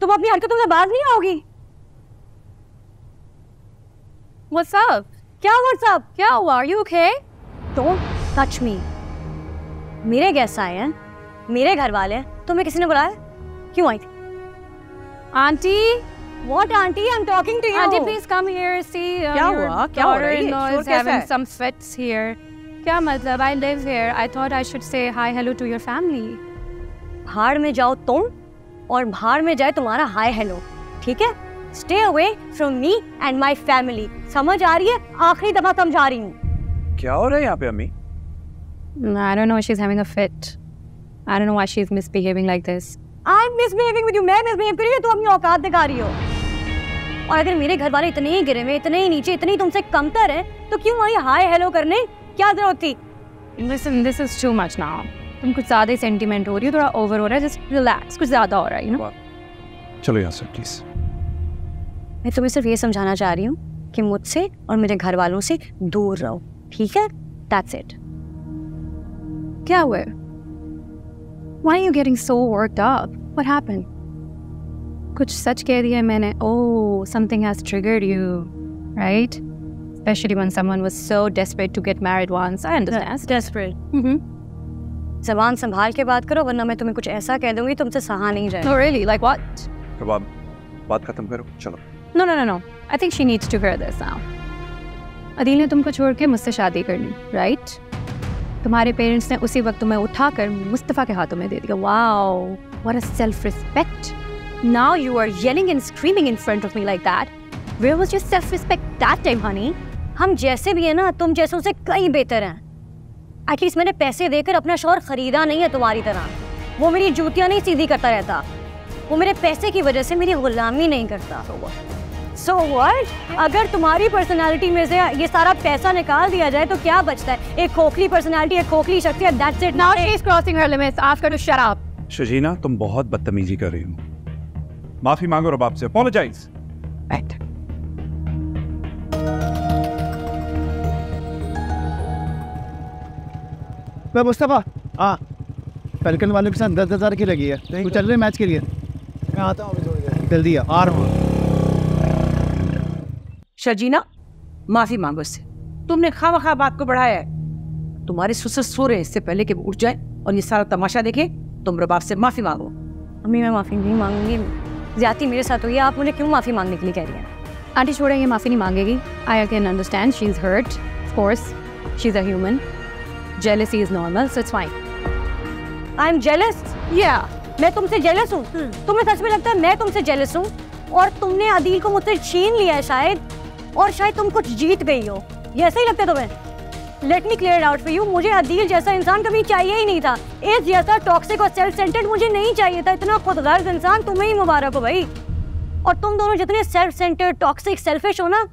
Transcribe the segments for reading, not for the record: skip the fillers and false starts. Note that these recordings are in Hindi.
तुम अपनी हरकतों से बाज नहीं आओगी? What's up? क्या व्हाट्सअप? क्या हुआ? Are you okay? Don't touch me. मेरे गेस्ट आए हैं, मेरे घर वाले हैं, तुम्हें किसी ने बुलाया? क्यों आई थी? Auntie? What auntie? I'm talking to you. Auntie, please come here. See, क्या your हुआ? क्या हो रहा है? daughter-in-law शोर is कैसा having है? some fits here. क्या मतलब? I live here. I thought I should say hi, hello to your family. भाड़ में जाओ तुम और भाड़ में जाए तुम्हारा हाय हेलो, ठीक है? Stay away from me and my family. समझ आ रही है? आखिरी दफा समझा रही हूँ। क्या हो रहा है यहाँ पे अम्मी? I don't know. She's having a fit. I don't know why she's misbehaving like this. I'm misbehaving with you. मैं misbehave कर रही हूँ, तुम अपनी औकात दिखा रही हो। और अगर मेरे घर वाले इतने ही गिरे हुए, इतने ही नीचे, इतनी तुमसे कमतर हैं, तो क्यों आई हाय हेलो करने? क्या जरूरत थी? Listen, this is too much now. तुम कुछ ज़्यादा ही सेंटिमेंट हो रही हो, थोड़ा ओवर हो रहा है. Just relax. कुछ ज़्यादा हो रहा है, you know? चलो यहाँ से प्लीज। मैं तुम्हें सिर्फ ये समझाना चाह रही हूँ कि मुझसे और मेरे घर वालों से दूर रहो, ठीक है? That's it. क्या हुआ? Why are you getting so worked up? What happened? कुछ सच कह दिया मैंने. Oh, something has triggered you, right? Especially when someone was so desperate to get married once. I understand. Desperate. ज़बान संभाल के बात करो, वरना मैं तुम्हें कुछ ऐसा कह दूंगी तुमसे सहा नहीं जाएगा। No, really? Like what? अब आप बात खत्म करो, चलो। No. I think she needs to hear this now. Adeel ने तुमको छोड़ के मुझसे शादी कर ली, right? तुम्हारे पेरेंट्स ने उसी वक्त तुम्हें उठाकर मुस्तफ़ा के हाथों में दे दिया. Wow, what a self-respect. Now you are yelling and screaming in front of me like that. Where was your self-respect that time, honey? हम जैसे भी हैं ना, तुम जैसों से कई बेहतर हैं। एटलीस्ट मैंने पैसे देकर अपना शौहर खरीदा नहीं है तुम्हारी तरह। वो मेरी जूतियाँ नहीं सीधी करता रहता, वो मेरे पैसे की वजह से मेरी गुलामी नहीं करता। So what? अगर तुम्हारी पर्सनालिटी में से ये सारा पैसा निकाल दिया जाए तो क्या बचता है? एक खोखली पर्सनालिटी, एक खोखली शख्सियत, that's it. Now she is crossing her limits. Ask her to shut up. शजीना, तुम बहुत बदतमीजी कर रही हो। माफी मांगो रबाब से, apologize. बैठ। मैं मुस्तफा, हाँ, पेलिकन वालों के साथ 10,000 की लगी है। तू चल रहे मैच के लिए? मैं आता हूँ अभी थोड़ी देर। जल्दी आ रहा हूँ। शर्जीना, माफी मांगो उससे। तुमने खामखा बात को बढ़ाया है। तुम्हारे ससुर सो रहे हैं, इससे पहले कि वो उठ जाए और ये सारा तमाशा देखे, तुम रबाब से माफी मांगो। अम्मी, मैं माफी नहीं मांगूंगी। ज्यादती मेरे साथ हुई है, आप मुझे क्यों माफी मांगने के लिए कह रही हैं? आंटी छोड़े, ये माफी नहीं मांगेगी. I can understand. She's hurt. Of course, she's a human. Jealousy is normal, so it's fine. I'm jealous? Yeah. मैं तुमसे जेलस हूँ? तुम्हें सच में लगता है मैं तुमसे जेलस हूँ? और तुमने अदील को मुझसे छीन लिया है शायद, और शायद तुम कुछ जीत गई हो, ये ऐसा ही लगता है तुम्हें? Let me clear out for you, मुझे अदील जैसा इंसान कभी चाहिए ही नहीं था। इस जैसा टॉक्सिक और सेल्फ सेंटर्ड मुझे नहीं चाहिए था। इतना खुदगर्ज इंसान तुम्हें ही मुबारक हो भाई। और तुम दोनों जितने सेल्फ सेंटर्ड, टॉक्सिक, सेल्फिश हो ना,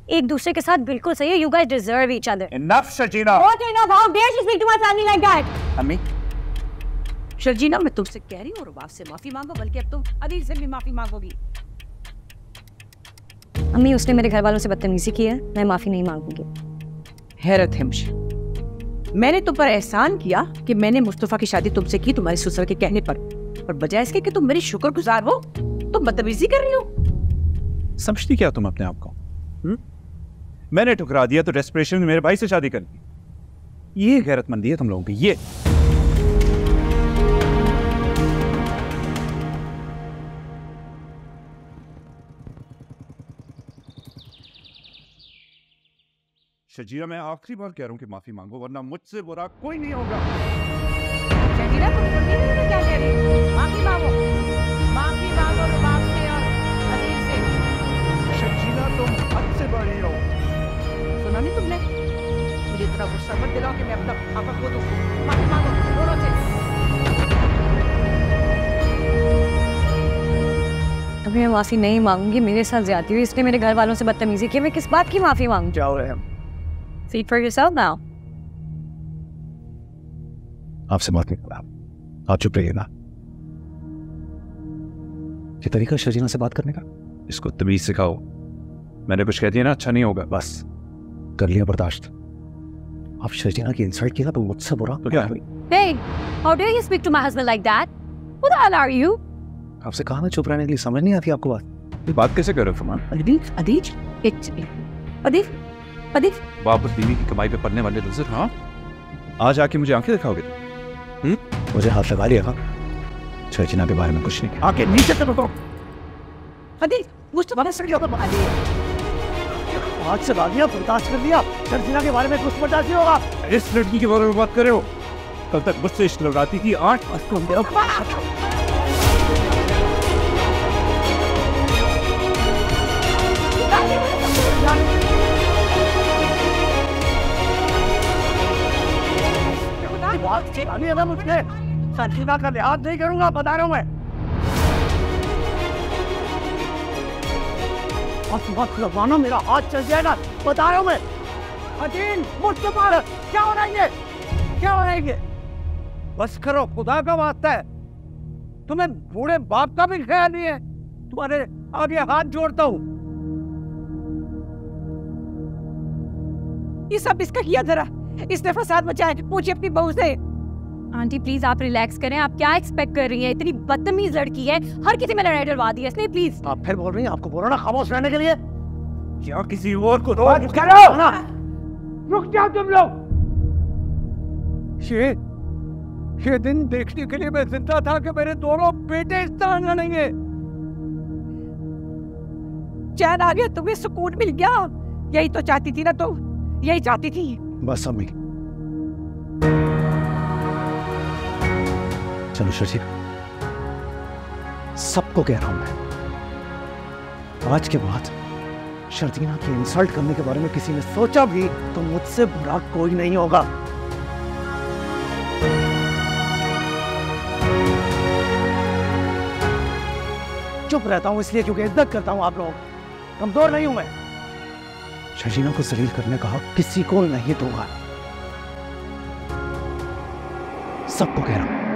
एक दूसरे के साथ बिल्कुल सही है। You guys deserve each other. Enough, शजीना। What enough? How dare she speak to my family like that? अम्मी, शर्जीना, मैं तुमसे कह रही हूँ रबाब से माफी मांगो, बल्कि अब तुम अदील से भी माफी मांगोगी। अम्मी, उसने मेरे घर वालों से बदतमीजी की है, मैं माफी नहीं मांगूंगी। हैरत है मुझे, मैंने तुम पर एहसान किया कि मैंने मुस्तफा की शादी तुमसे की तुम्हारे ससुर के कहने पर बजाय इसके कि तुम मेरी शुक्रगुजार हो, तुम बदतमीजी कर रही हो। समझती क्या तुम अपने आप को? मैंने ठुकरा दिया तो डेस्परेशन में मेरे भाई से शादी कर दी। ये गैरतमंदी है तुम लोगों की। ये शजीरा, मैं आखिरी बार कह रहा हूं कि माफी मांगो, वरना मुझसे बुरा कोई नहीं होगा। शर्जीना, तुम सुन नहीं रही हो क्या कह रही हो? माफी मांगो, माफी मांगो रबाब से और अदील से। शजीरा, तुम हद से बड़ी हो। सुना नहीं तुमने? मुझे इतना गुस्सा मत दिलाओ कि मैं अपना पापा को दूं। माफी मांगो दोनों से। अभी मैं माफी नहीं मांगूंगी, मेरे साथ ज्यादती हुई, इसने मेरे घर वालों से बदतमीजी की, मैं किस बात की माफी मांगूं? क्या हो रहा है? हम See it for yourself now. आपसे बात नहीं कर रहा, आप चुप रहिए ना। ये तरीका शजीना से बात करने का, इसको तमीज सिखाओ। मैंने कुछ कह दिया ना, अच्छा नहीं होगा, बस कर लिया बर्दाश्त। आप शजीना की इंसल्ट किया तो मुझसे बुरा तो क्या? Hey, how dare you speak to my husband like that? Who the hell are you? आपसे कहा ना चुप रहने के लिए, समझ नहीं आती आपको बात? ये बात कैसे कर रहे हो फरमान? अदीज वापस बीवी की कमाई पे पड़ने वाले लूजर। हाँ, आज आके मुझे आंखें दिखाओगे तुम? मुझे हाथ लगा लिया था, शर्जिना के बारे में कुछ नहीं। आके नीचे से रुको। अदीज मुस्तफा से क्या बात है? हाथ से भाग लिया, बर्दाश्त कर लिया, शर्जिना के बारे में कुछ बर्दाश्त नहीं होगा। इस लड़की के बारे में बात कर रहे हो? कल तक मुझसे इश्क लगाती थी, आज मुझे शर्जिना का लिहाज नहीं करूंगा, बता रहा हूं मैं। मत लगवाना, मेरा हाथ चल जाएगा, बता रहा हूं मैं। अदील मुस्तफा क्या हो रहा है ये? क्या हो रहा है ये? बस करो, खुदा का वास्ता है, तुम्हें बूढ़े बाप का भी ख्याल नहीं है। तुम्हारे आगे हाथ जोड़ता हूं। ये सब इसका किया, जरा इसने फसाद मचाया। पूछिए अपनी बहू से। आंटी प्लीज आप रिलैक्स करें, आप क्या एक्सपेक्ट कर रही हैं? इतनी बदतमीज लड़की है, हर किसी में लड़ाई डलवा दी है इसने। प्लीज आप फिर बोल रही हैं, आपको बोला ना खामोश रहने के लिए। क्या किसी और को रुक जाओ तुम लोग। ये दिन देखने के लिए मैं जिंदा था कि मेरे दोनों बेटे इस तरह लड़ेंगे। चैन आ गया, तुम्हें सुकून मिल गया। यही तो चाहती थी ना तुम, यही चाहती थी। बस अम्मी, चलो शर्जिना, सबको कह रहा हूं मैं, आज के बाद शर्जिना की इंसल्ट करने के बारे में किसी ने सोचा भी तो मुझसे बुरा कोई नहीं होगा। चुप रहता हूं इसलिए क्योंकि इज्जत करता हूं आप लोगों की, कमजोर नहीं हूं मैं। शर्जिना को जलील करने का हक किसी को नहीं दूंगा, सबको कह रहा हूं।